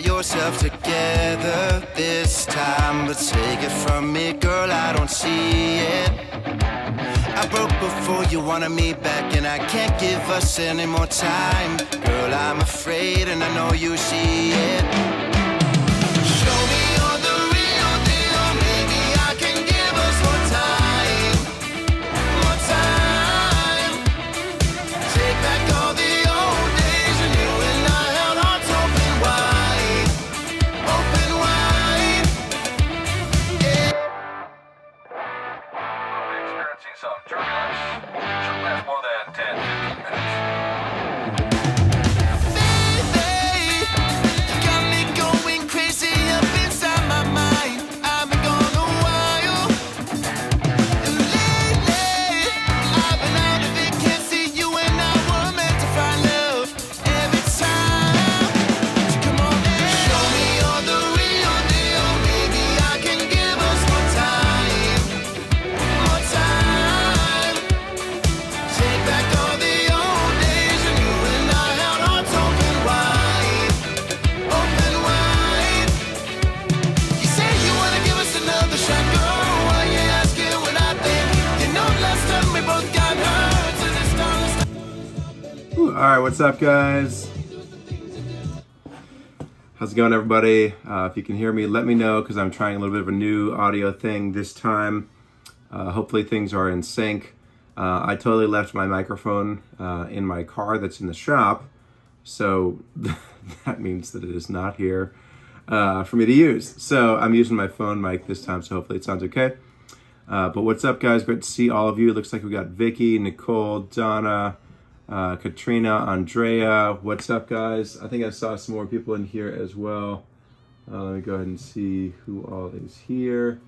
got yourself together this time, but take it from me, girl, I don't see it. I broke before you wanted me back, and I can't give us any more time. Girl, I'm afraid, and I know you see it. Show me you're the real deal. Maybe I can give us more time. More time. Take back all the old days when you and I held hearts open wide. Open wide. Yeah. Experiencing some turbulence. Shouldn't last more than 10-15 minutes. All right, what's up, guys? How's it going, everybody? If you can hear me, let me know, because I'm trying a little bit of a new audio thing this time. Hopefully things are in sync. I totally left my microphone in my car that's in the shop, so that means that it is not here for me to use. So I'm using my phone mic this time, so hopefully it sounds okay. But what's up, guys? Great to see all of you. It looks like we got Vicky, Nicole, Donna, Katrina, Andrea. What's up, guys? I think I saw some more people in here as well. Let me go ahead and see who all is here.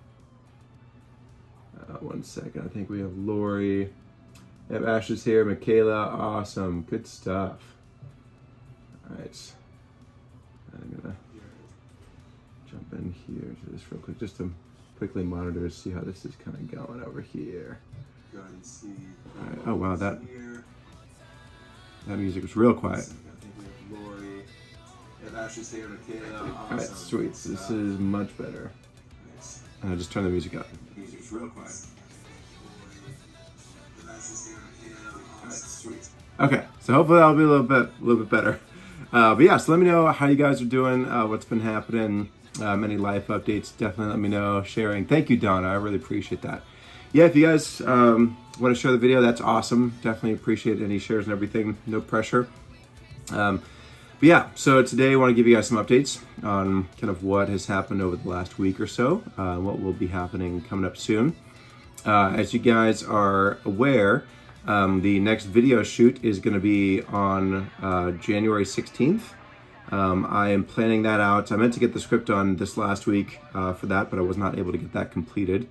One second. I think we have Lori. We have Ashley's here. Michaela. Awesome. Good stuff. All right. I'm going to jump in here to this real quick, just to quickly monitor to see how this is kind of going over here. Go ahead and see. All right. Oh, wow. That music was real quiet. I think we have Lori. We have Ashley's here. Michaela. Awesome. All right. Sweet. This is much better. Nice. Just turn the music up. The music's real quiet. Sweet. Okay, so hopefully that'll be a little bit better. But yeah, so let me know how you guys are doing, what's been happening, any life updates. Definitely let me know. Sharing. Thank you, Donna. I really appreciate that. Yeah, if you guys want to share the video, that's awesome. Definitely appreciate any shares and everything. No pressure. But yeah, so today I want to give you guys some updates on kind of what has happened over the last week or so, what will be happening coming up soon. As you guys are aware, the next video shoot is going to be on January 16th. I am planning that out. I meant to get the script on this last week for that, but I was not able to get that completed.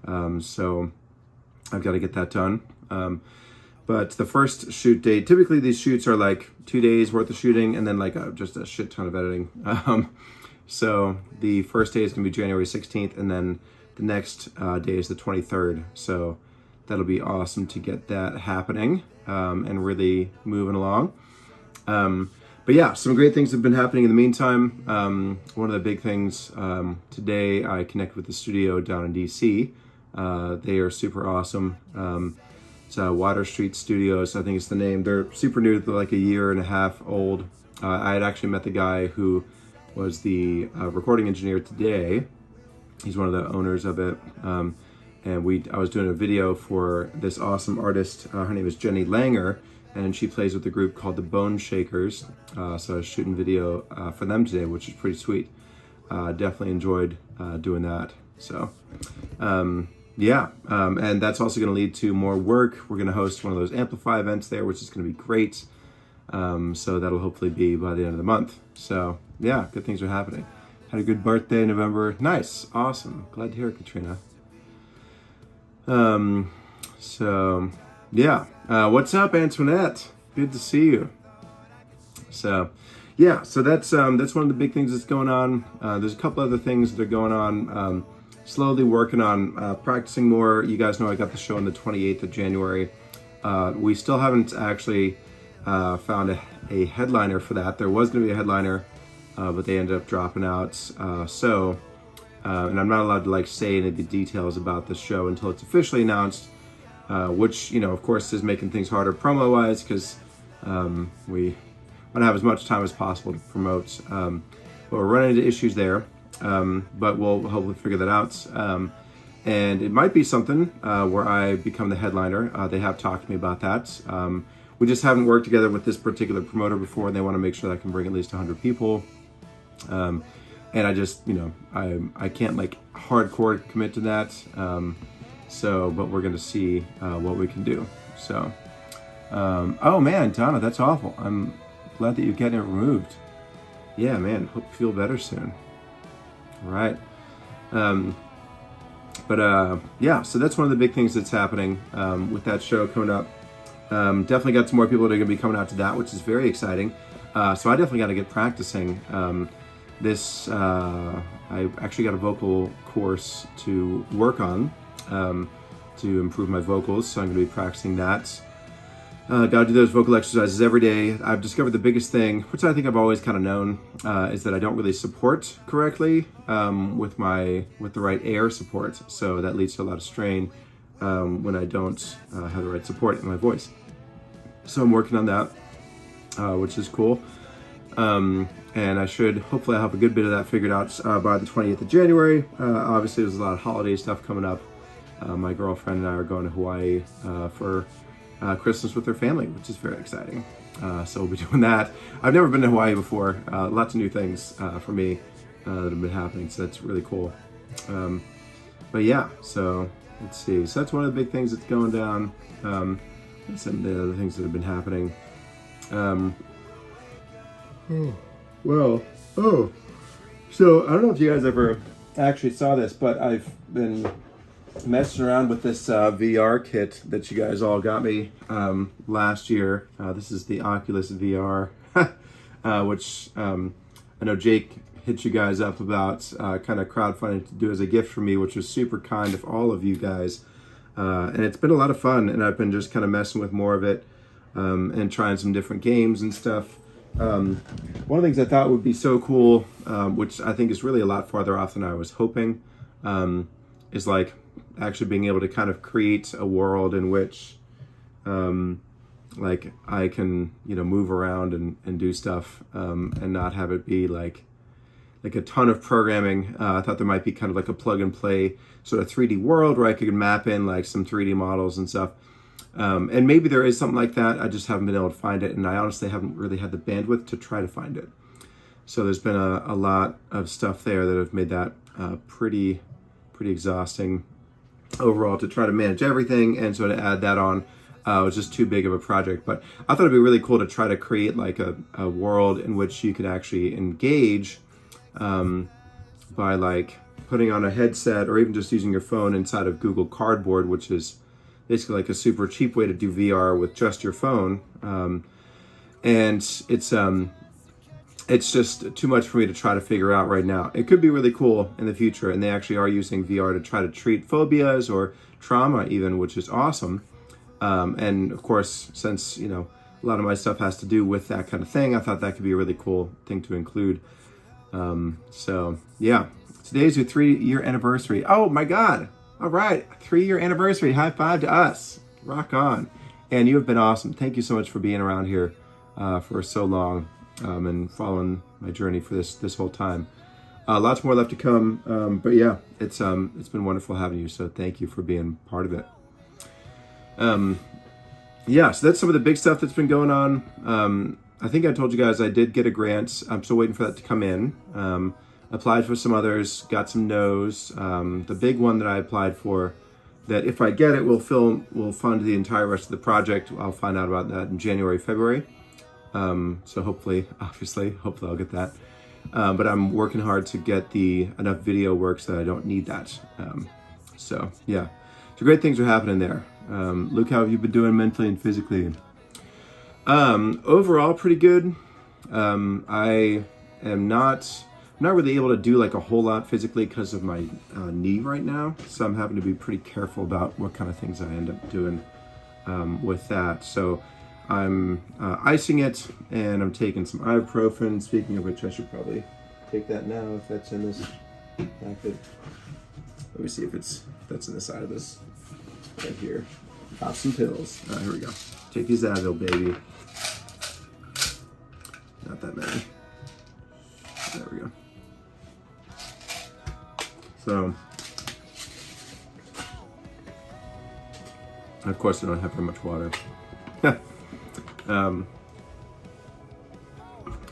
So I've got to get that done. But the first shoot date, typically these shoots are like 2 days worth of shooting and then like just a shit ton of editing. So the first day is going to be January 16th, and then the next day is the 23rd. So that'll be awesome to get that happening and really moving along. But yeah, some great things have been happening in the meantime. One of the big things, today I connected with the studio down in DC. They are super awesome. It's Water Street Studios, I think it's the name. They're super new, they're like a year and a half old. I had actually met the guy who was the recording engineer today. He's one of the owners of it. And I was doing a video for this awesome artist. Her name is Jenny Langer, and she plays with a group called the Bone Shakers. So I was shooting video for them today, which is pretty sweet. Definitely enjoyed doing that. So yeah, and that's also going to lead to more work. We're going to host one of those Amplify events there, which is going to be great. So that'll hopefully be by the end of the month. So yeah, good things are happening. Had a good birthday in November. Nice, awesome. Glad to hear it, Katrina. So yeah, what's up, Antoinette? Good to see you. So yeah, so that's one of the big things that's going on. There's a couple other things that are going on. Slowly working on practicing more. You guys know I got the show on the 28th of January. We still haven't actually found a headliner for that. There was going to be a headliner but they ended up dropping out. And I'm not allowed to like say any of the details about the show until it's officially announced, which, you know, of course is making things harder promo-wise, because we want to have as much time as possible to promote. But we're running into issues there, but we'll hopefully figure that out. And it might be something where I become the headliner. They have talked to me about that. We just haven't worked together with this particular promoter before. They want to make sure that I can bring at least 100 people. And I just, you know, I can't like hardcore commit to that. But we're going to see what we can do. So, oh man, Donna, that's awful. I'm glad that you're getting it removed. Yeah, man, hope you feel better soon. All right. Yeah, so that's one of the big things that's happening with that show coming up. Definitely got some more people that are going to be coming out to that, which is very exciting. So I definitely got to get practicing. I actually got a vocal course to work on to improve my vocals, so I'm going to be practicing that. Got to do those vocal exercises every day. I've discovered the biggest thing, which I think I've always kind of known, is that I don't really support correctly with the right air support. So that leads to a lot of strain when I don't have the right support in my voice. So I'm working on that, which is cool. And I should hopefully have a good bit of that figured out by the 20th of January. Obviously, there's a lot of holiday stuff coming up. My girlfriend and I are going to Hawaii for Christmas with her family, which is very exciting. So we'll be doing that. I've never been to Hawaii before. Lots of new things for me that have been happening, so that's really cool. But yeah, so let's see. So that's one of the big things that's going down. Some of the other things that have been happening. So I don't know if you guys ever actually saw this, but I've been messing around with this VR kit that you guys all got me last year. This is the Oculus VR, which I know Jake hit you guys up about kind of crowdfunding to do as a gift for me, which was super kind of all of you guys. And it's been a lot of fun, and I've been just kind of messing with more of it and trying some different games and stuff. One of the things I thought would be so cool, which I think is really a lot farther off than I was hoping, is like actually being able to kind of create a world in which like I can, you know, move around and do stuff and not have it be like a ton of programming. I thought there might be kind of like a plug and play sort of 3D world where I could map in like some 3D models and stuff. And maybe there is something like that. I just haven't been able to find it, and I honestly haven't really had the bandwidth to try to find it. So there's been a lot of stuff there that have made that pretty exhausting overall to try to manage everything, and so to add that on was just too big of a project. But I thought it'd be really cool to try to create like a world in which you could actually engage by like putting on a headset or even just using your phone inside of Google Cardboard, which is basically like a super cheap way to do VR with just your phone. And it's just too much for me to try to figure out right now. It could be really cool in the future, and they actually are using VR to try to treat phobias or trauma even, which is awesome. And of course, since, you know, a lot of my stuff has to do with that kind of thing, I thought that could be a really cool thing to include. So yeah, today's your 3-year anniversary. Oh my God. All right, 3-year anniversary. High five to us. Rock on. And you have been awesome. Thank you so much for being around here for so long and following my journey for this whole time. Lots more left to come. But yeah, it's been wonderful having you. So thank you for being part of it. Yeah, so that's some of the big stuff that's been going on. I think I told you guys I did get a grant. I'm still waiting for that to come in. Applied for some others, got some no's. The big one that I applied for, that if I get it, will fund the entire rest of the project. I'll find out about that in January, February. So hopefully I'll get that. But I'm working hard to get enough video work so that I don't need that. So yeah, so great things are happening there. Luke, how have you been doing mentally and physically? Overall, pretty good. I am not really able to do like a whole lot physically because of my knee right now. So I'm having to be pretty careful about what kind of things I end up doing with that. So I'm icing it, and I'm taking some ibuprofen. Speaking of which, I should probably take that now if that's in this packet. Let me see if that's in the side of this right here. Pop some pills. Here we go. Take these Advil, baby. Not that many. There we go. So, of course, I don't have very much water.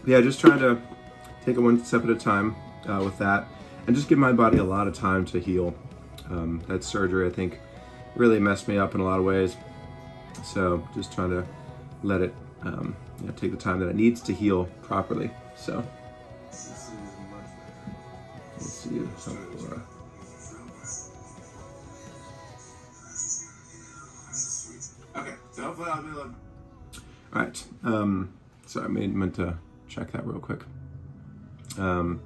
Yeah, just trying to take it one step at a time with that, and just give my body a lot of time to heal. That surgery, I think, really messed me up in a lot of ways. So just trying to let it take the time that it needs to heal properly. So let's see. Okay, so hopefully I'll be able to... All right. Sorry, I meant to check that real quick. My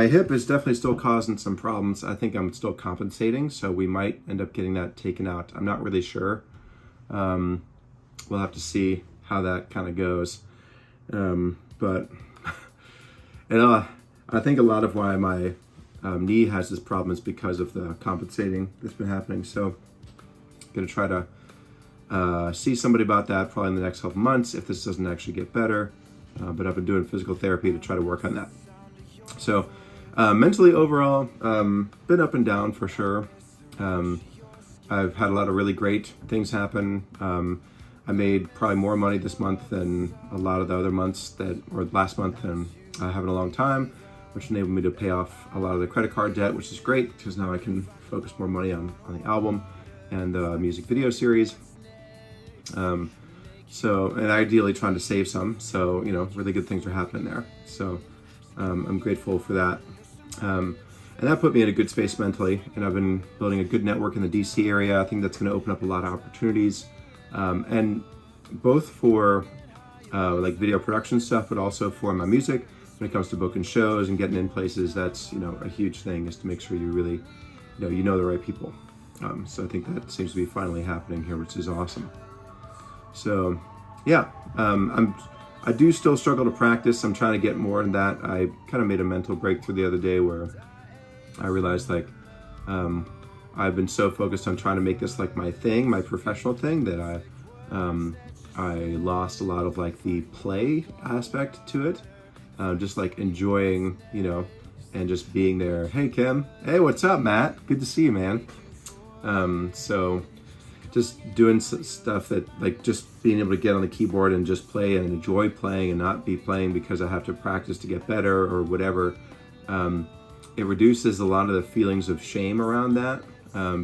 hip is definitely still causing some problems. I think I'm still compensating, so we might end up getting that taken out. I'm not really sure. We'll have to see how that kind of goes. But I think a lot of why my knee has this problem is because of the compensating that's been happening. So I'm gonna try to see somebody about that probably in the next couple months if this doesn't actually get better. But I've been doing physical therapy to try to work on that. So mentally overall, been up and down for sure. I've had a lot of really great things happen. I made probably more money this month than a lot of the other months or last month than I have in a long time, which enabled me to pay off a lot of the credit card debt, which is great because now I can focus more money on the album and the music video series. And ideally trying to save some. So, really good things are happening there. So I'm grateful for that. And that put me in a good space mentally. And I've been building a good network in the DC area. I think that's going to open up a lot of opportunities. And both for like video production stuff, but also for my music. When it comes to booking shows and getting in places, that's, a huge thing, is to make sure you really, you know the right people. So I think that seems to be finally happening here, which is awesome. So, yeah, I do still struggle to practice. I'm trying to get more in that. I kind of made a mental breakthrough the other day where I realized I've been so focused on trying to make this like my thing, my professional thing, that I lost a lot of like the play aspect to it. Just like enjoying, and just being there. Hey, Kim. Hey, what's up, Matt? Good to see you, man. So just doing stuff that, like, just being able to get on the keyboard and just play and enjoy playing and not be playing because I have to practice to get better or whatever. It reduces a lot of the feelings of shame around that,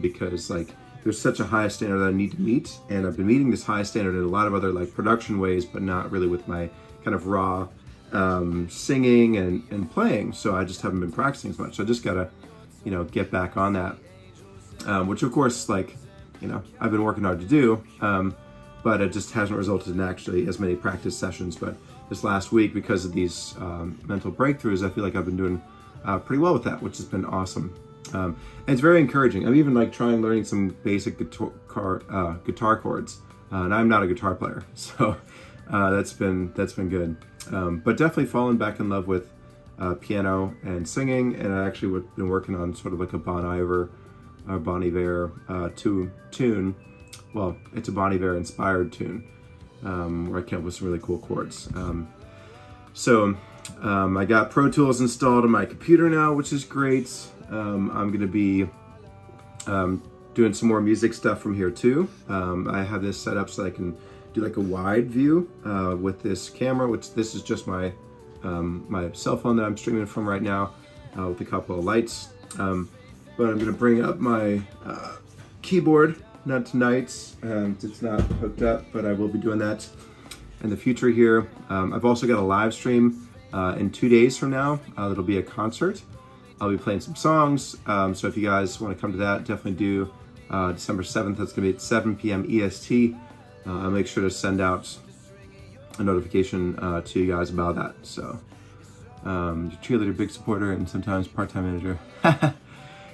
because like there's such a high standard that I need to meet, and I've been meeting this high standard in a lot of other like production ways, but not really with my kind of raw singing and playing. So I just haven't been practicing as much. So I just gotta, get back on that, which of course, like, I've been working hard to do, but it just hasn't resulted in actually as many practice sessions. But this last week, because of these mental breakthroughs, I feel like I've been doing pretty well with that, which has been awesome. And it's very encouraging. I'm even like trying learning some basic guitar chords, and I'm not a guitar player, so that's been good. But definitely fallen back in love with piano and singing, and I actually been working on sort of like a Bon Iver tune. Well, it's a Bon Iver inspired tune, where I came up with some really cool chords. I got Pro Tools installed on my computer now, which is great. I'm gonna be doing some more music stuff from here too. I have this set up so I can do like a wide view with this camera, which this is just my my cell phone that I'm streaming from right now, with a couple of lights. But I'm gonna bring up my keyboard, not tonight, it's not hooked up, but I will be doing that in the future here. I've also got a live stream in 2 days from now. That'll be a concert. I'll be playing some songs, so if you guys want to come to that, definitely do. December 7th, that's gonna be at 7 p.m. EST. I'll make sure to send out a notification to you guys about that. So, cheerleader, big supporter, and sometimes part-time manager.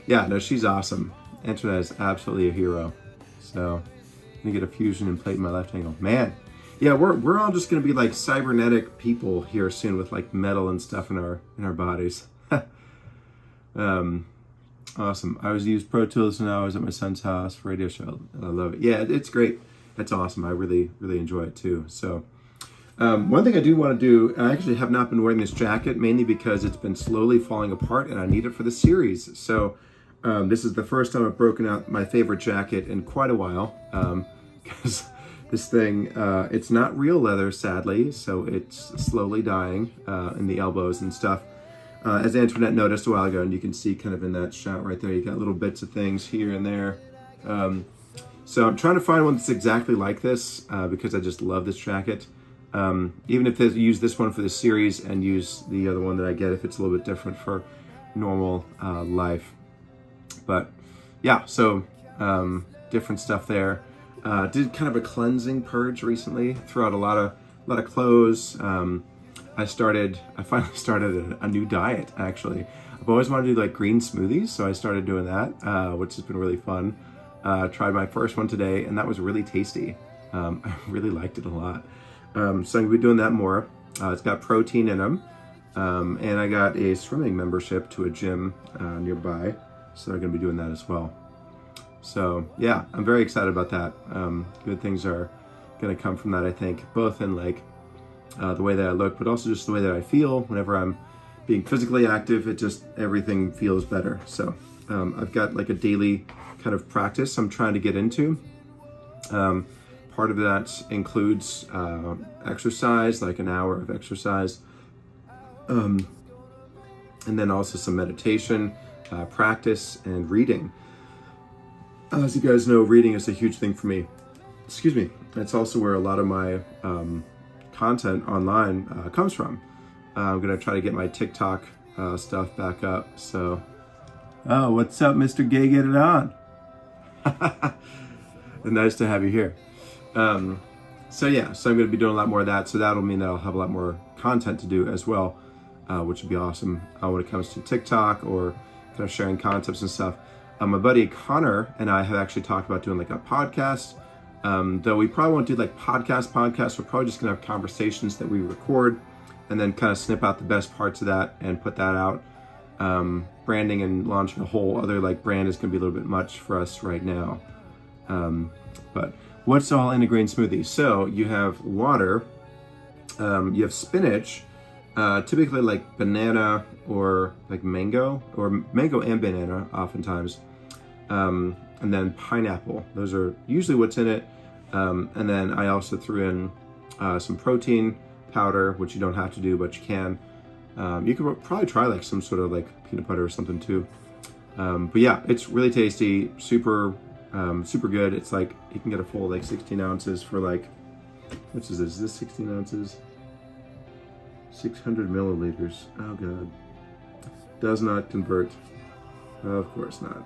Yeah, no, she's awesome. Antoinette is absolutely a hero. So I'm gonna get a fusion and plate in my left ankle. Man, yeah, we're all just gonna be like cybernetic people here soon with like metal and stuff in our bodies. Awesome. I was used Pro Tools when I was at my son's house for radio show. I love it. Yeah, it's great. That's awesome. I really enjoy it too. So one thing I do want to do, I actually have not been wearing this jacket mainly because it's been slowly falling apart and I need it for the series. So this is the first time I've broken out my favorite jacket in quite a while, because this thing, it's not real leather, sadly, so it's slowly dying in the elbows and stuff. As Antoinette noticed a while ago, and you can see kind of in that shot right there, you got little bits of things here and there. So I'm trying to find one that's exactly like this because I just love this jacket. Even if they use this one for the series and use the other one that I get if it's a little bit different for normal life. But yeah, so different stuff there. Did kind of a cleansing purge recently, threw out a lot of clothes. I finally started a new diet, actually. I've always wanted to do like green smoothies, so I started doing that, which has been really fun. Tried my first one today, and that was really tasty. I really liked it a lot. So I'm gonna be doing that more. It's got protein in them, and I got a swimming membership to a gym nearby, so I'm gonna be doing that as well. So yeah, I'm very excited about that. Good things are gonna come from that, I think, both in like the way that I look, but also just the way that I feel whenever I'm being physically active. It just, everything feels better. So I've got like a daily kind of practice I'm trying to get into. Part of that includes exercise, like an hour of exercise, and then also some meditation, practice, and reading. As you guys know, reading is a huge thing for me. Excuse me. That's also where a lot of my content online comes from. I'm gonna try to get my TikTok stuff back up. So, oh, what's up, Mr. Gay? Get it on. Nice to have you here. So yeah, so I'm gonna be doing a lot more of that. So that'll mean that I'll have a lot more content to do as well, which would be awesome when it comes to TikTok or kind of sharing concepts and stuff. My buddy Connor and I have actually talked about doing like a podcast. Though we probably won't do like podcasts. We're probably just gonna have conversations that we record and then kind of snip out the best parts of that and put that out. Branding and launching a whole other like brand is gonna be a little bit much for us right now. But what's all in a green smoothie? So you have water, you have spinach, typically like banana or like mango and banana oftentimes. And then pineapple. Those are usually what's in it. And then I also threw in some protein powder, which you don't have to do, but you can. You could probably try like some sort of like peanut butter or something too. But yeah, it's really tasty, super good. It's like you can get a full like 16 ounces for like, what is this? Is this 16 ounces? 600 milliliters. Oh God. Does not convert. Of course not.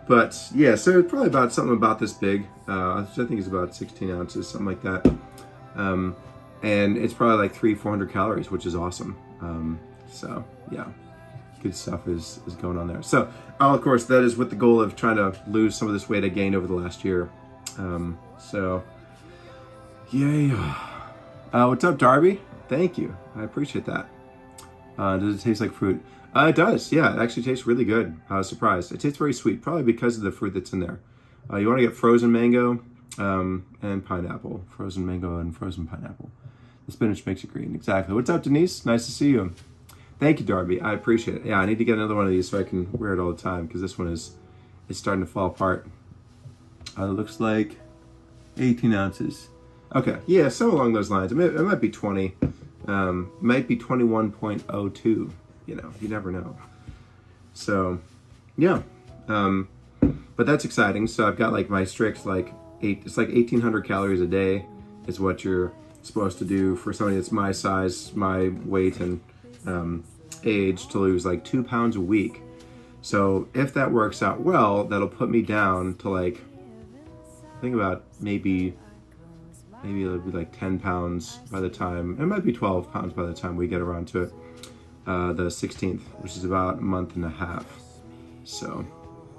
But yeah, so it's probably about something about this big. I think it's about 16 ounces, something like that. And it's probably like 300-400 calories, which is awesome. So yeah, good stuff is going on there. So of course, that is with the goal of trying to lose some of this weight I gained over the last year. So yay. What's up, Darby? Thank you. I appreciate that. Does it taste like fruit? It does, yeah. It actually tastes really good. I was surprised. It tastes very sweet, probably because of the fruit that's in there. You want to get frozen mango and pineapple. Frozen mango and frozen pineapple. The spinach makes it green, exactly. What's up, Denise? Nice to see you. Thank you, Darby. I appreciate it. Yeah, I need to get another one of these so I can wear it all the time because this one is starting to fall apart. It looks like 18 ounces. Okay, yeah, so along those lines. It might be 20. Might be 21.02. You know, you never know. So, yeah. But that's exciting. So I've got like my strict it's like 1,800 calories a day is what you're supposed to do for somebody that's my size, my weight, and age to lose like 2 pounds a week. So if that works out well, that'll put me down to like, I think about maybe it'll be like 10 pounds by the time, it might be 12 pounds by the time we get around to it, the 16th, which is about a month and a half. So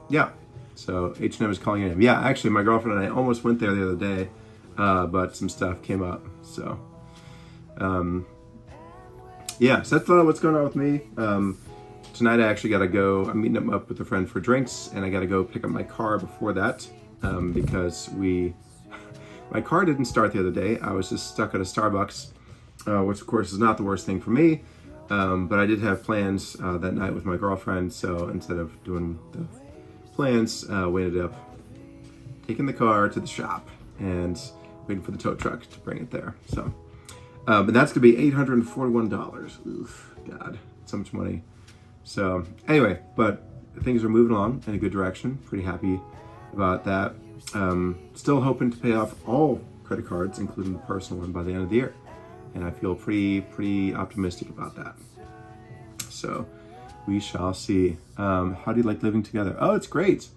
yeah, So H&M is calling it in. Yeah, actually, my girlfriend and I almost went there the other day, but some stuff came up. So, yeah, so that's what's going on with me. Tonight I actually got to go. I'm meeting up with a friend for drinks, and I got to go pick up my car before that because my car didn't start the other day. I was just stuck at a Starbucks, which of course is not the worst thing for me. But I did have plans that night with my girlfriend, so instead of doing the plans, we ended up taking the car to the shop and waiting for the tow truck to bring it there. So, but that's gonna be $841. Oof, God, so much money. So anyway, but things are moving along in a good direction. Pretty happy about that. Still hoping to pay off all credit cards, including the personal one, by the end of the year. And I feel pretty optimistic about that. So we shall see. How do you like living together? Oh, it's great.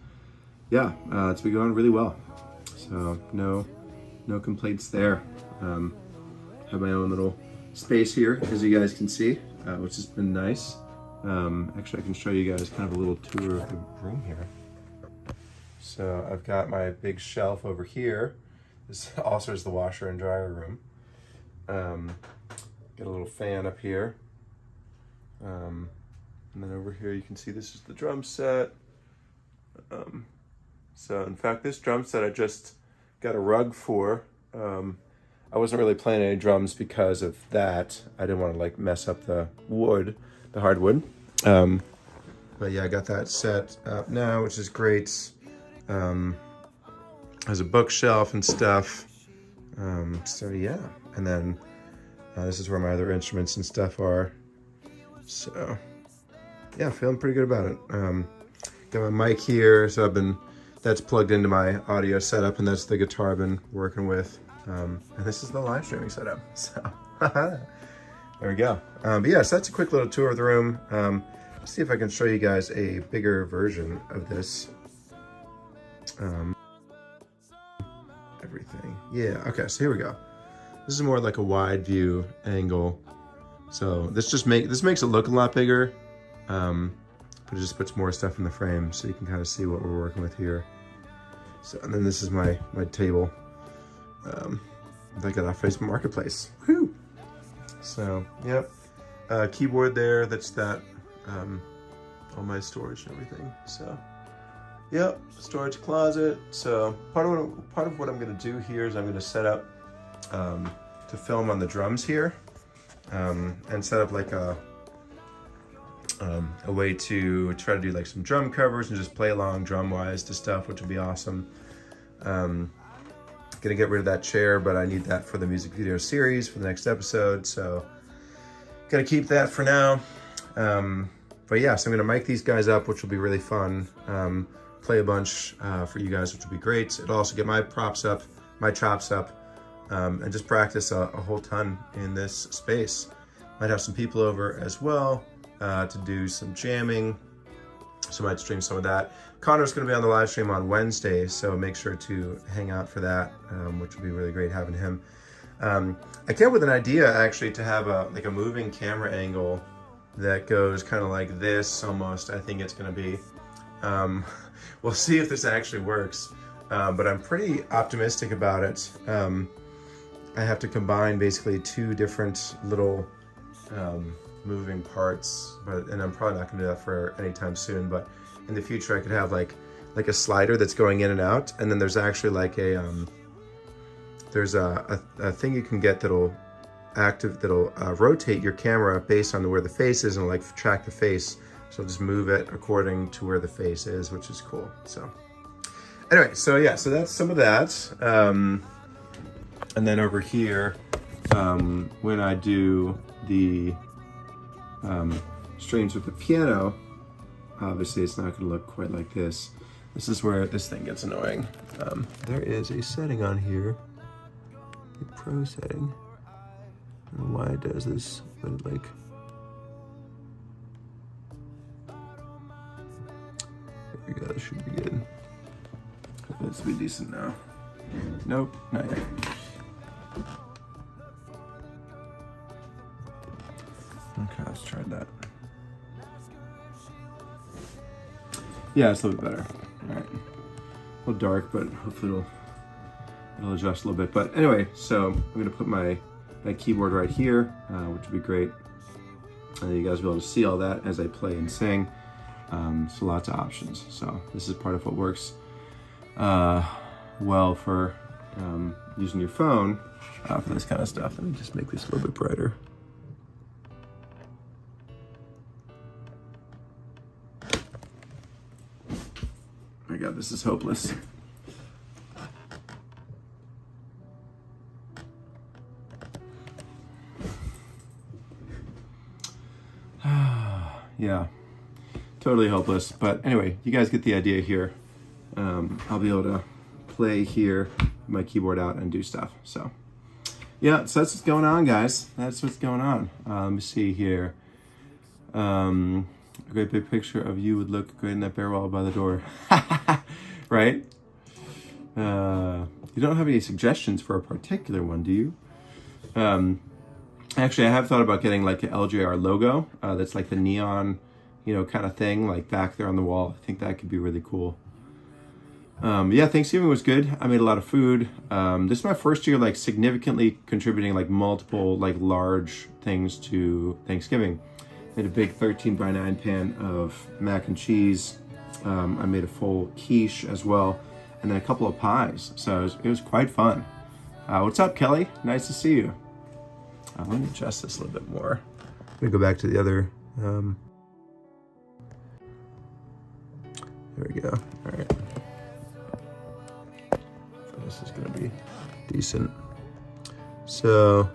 Yeah, it's been going really well. So no complaints there. Have my own little space here, as you guys can see, which has been nice. Actually, I can show you guys kind of a little tour of the room here. So I've got my big shelf over here. This also is the washer and dryer room. Got a little fan up here. And then over here you can see this is the drum set. So in fact, this drum set I just got a rug for. I wasn't really playing any drums because of that. I didn't want to like mess up the wood, the hardwood. But yeah, I got that set up now, which is great. Has a bookshelf and stuff. So yeah, and then this is where my other instruments and stuff are. So yeah, feeling pretty good about it. Got my mic here, so that's plugged into my audio setup, and that's the guitar I've been working with. And this is the live streaming setup. So there we go. But yeah, so that's a quick little tour of the room. Let's see if I can show you guys a bigger version of this. Everything. Yeah, okay, so here we go. This is more like a wide view angle. So this makes it look a lot bigger, but it just puts more stuff in the frame so you can kind of see what we're working with here. So, and then this is my table that I got off Facebook Marketplace. Woo! So, yep. Keyboard there, that's that, all my storage and everything. So, yep, storage closet. So part of what I'm gonna do here is I'm gonna set up to film on the drums here, and set up like a way to try to do like some drum covers and just play along drum wise to stuff, which would be awesome. Gonna get rid of that chair, but I need that for the music video series for the next episode, so gotta keep that for now. But yeah, so I'm gonna mic these guys up, which will be really fun. Play a bunch for you guys, which will be great. It'll also get my chops up, and just practice a whole ton in this space. Might have some people over as well to do some jamming, so I might stream some of that. Connor's gonna be on the live stream on Wednesday, so make sure to hang out for that, which will be really great having him. I came up with an idea actually to have a moving camera angle that goes kind of like this almost. I think it's gonna be. We'll see if this actually works, but I'm pretty optimistic about it. I have to combine basically two different little moving parts, and I'm probably not gonna do that for any time soon, but in the future I could have like a slider that's going in and out, and then there's actually like there's a thing you can get that'll rotate your camera based on where the face is and like track the face. So just move it according to where the face is, which is cool. So anyway, so yeah, so that's some of that. And then over here, when I do the streams with the piano, obviously it's not gonna look quite like this. This is where this thing gets annoying. There is a setting on here, a pro setting. I don't know why it does this, but it like, there we go, this should be good. This will be decent now. Nope, not yet. Okay, let's try that. Yeah, it's a little bit better. All right. a little dark, but hopefully it'll adjust a little bit. But anyway, so I'm gonna put my keyboard right here, which would be great. You guys will be able to see all that as I play and sing. So lots of options. So this is part of what works well for using your phone for this kind of stuff. Let me just make this a little bit brighter. My God, this is hopeless. Yeah, totally hopeless. But anyway, you guys get the idea here. I'll be able to play here, my keyboard out, and do stuff. So yeah, so that's what's going on, guys. That's what's going on. Let me see here. A great big picture of you would look great in that bare wall by the door. Right? You don't have any suggestions for a particular one, do you? Actually, I have thought about getting like an LJR logo that's like the neon, kind of thing, like back there on the wall. I think that could be really cool. Yeah, Thanksgiving was good. I made a lot of food. This is my first year like significantly contributing like multiple like large things to Thanksgiving. Made a big 13 by 9 pan of mac and cheese. I made a full quiche as well, and then a couple of pies. So it was quite fun. What's up, Kelly? Nice to see you. Let me adjust this a little bit more. I'm gonna go back to the other. There we go. All right. This is gonna be decent. So,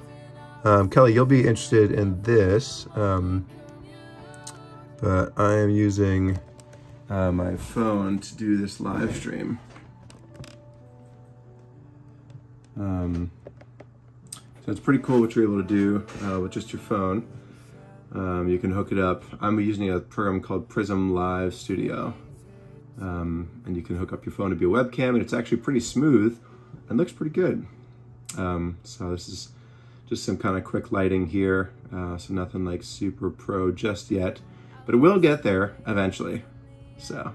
Kelly, you'll be interested in this, but I am using my phone to do this live stream. So it's pretty cool what you're able to do with just your phone. You can hook it up. I'm using a program called Prism Live Studio. And you can hook up your phone to be a webcam, and it's actually pretty smooth and looks pretty good. So this is just some kind of quick lighting here. So nothing like super pro just yet, but it will get there eventually. So,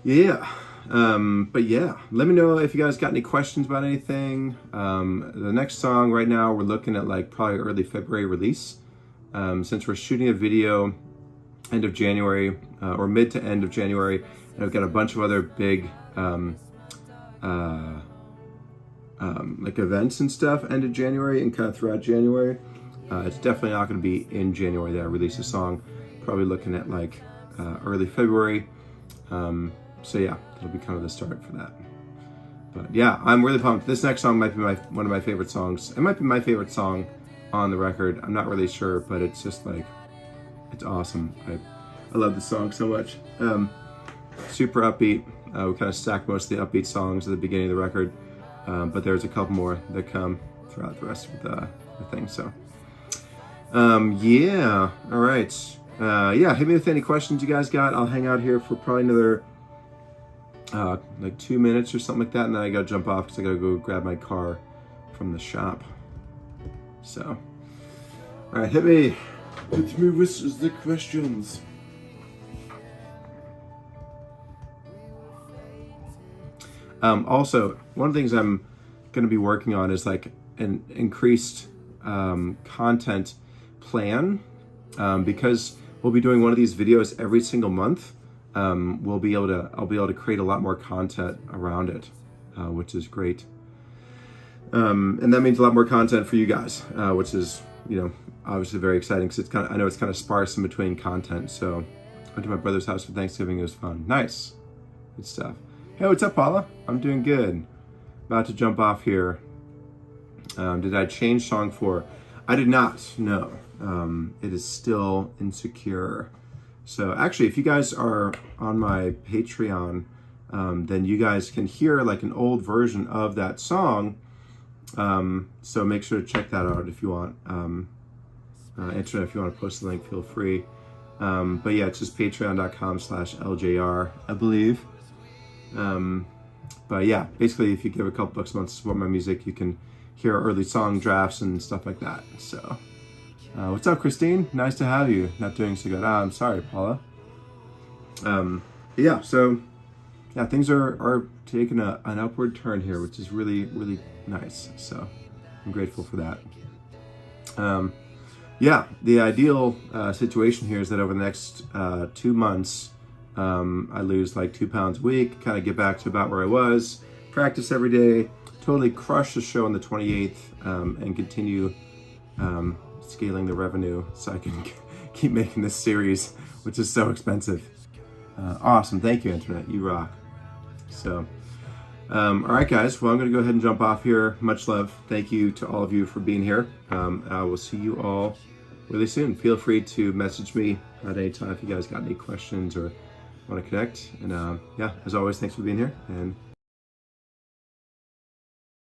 yeah. But yeah, let me know if you guys got any questions about anything. The next song right now, we're looking at like probably early February release. Since we're shooting a video end of January or mid to end of January, and I've got a bunch of other big like events and stuff end of January and kind of throughout January. It's definitely not going to be in January that I release a song. Probably looking at like early February. So yeah, it'll be kind of the start for that. But yeah, I'm really pumped. This next song might be one of my favorite songs. It might be my favorite song on the record. I'm not really sure, but it's just like, it's awesome. I love this song so much. Super upbeat. We kind of stacked most of the upbeat songs at the beginning of the record, but there's a couple more that come throughout the rest of the thing. So yeah, all right. Yeah, hit me with any questions you guys got. I'll hang out here for probably another like 2 minutes or something like that, and then I gotta jump off because I gotta go grab my car from the shop. So, all right, hit me with the questions. Also, one of the things I'm going to be working on is like an increased content plan, because we'll be doing one of these videos every single month. I'll be able to create a lot more content around it, which is great. And that means a lot more content for you guys, which is, obviously very exciting because I know it's kind of sparse in between content. So I went to my brother's house for Thanksgiving. It was fun. Nice. Good stuff. Hey, what's up, Paula? I'm doing good. About to jump off here. Did I change song 4? I did not, no. It is still Insecure. So actually, if you guys are on my Patreon, then you guys can hear like an old version of that song. So make sure to check that out if you want. Internet, if you want to post the link, feel free. But yeah, it's just patreon.com/LJR, I believe. But yeah, basically if you give a couple bucks a month to support my music, you can hear early song drafts and stuff like that. So, what's up, Christine? Nice to have you. Not doing so good. I'm sorry, Paula. Yeah, so yeah, things are taking an upward turn here, which is really, really nice. So I'm grateful for that. Yeah, the ideal situation here is that over the next 2 months, I lose like 2 pounds a week, kind of get back to about where I was, practice every day, totally crush the show on the 28th, and continue scaling the revenue so I can keep making this series, which is so expensive. Awesome. Thank you, Internet. You rock. So, all right, guys. Well, I'm going to go ahead and jump off here. Much love. Thank you to all of you for being here. I will see you all really soon. Feel free to message me at any time if you guys got any questions or want to connect. And yeah, as always, thanks for being here, and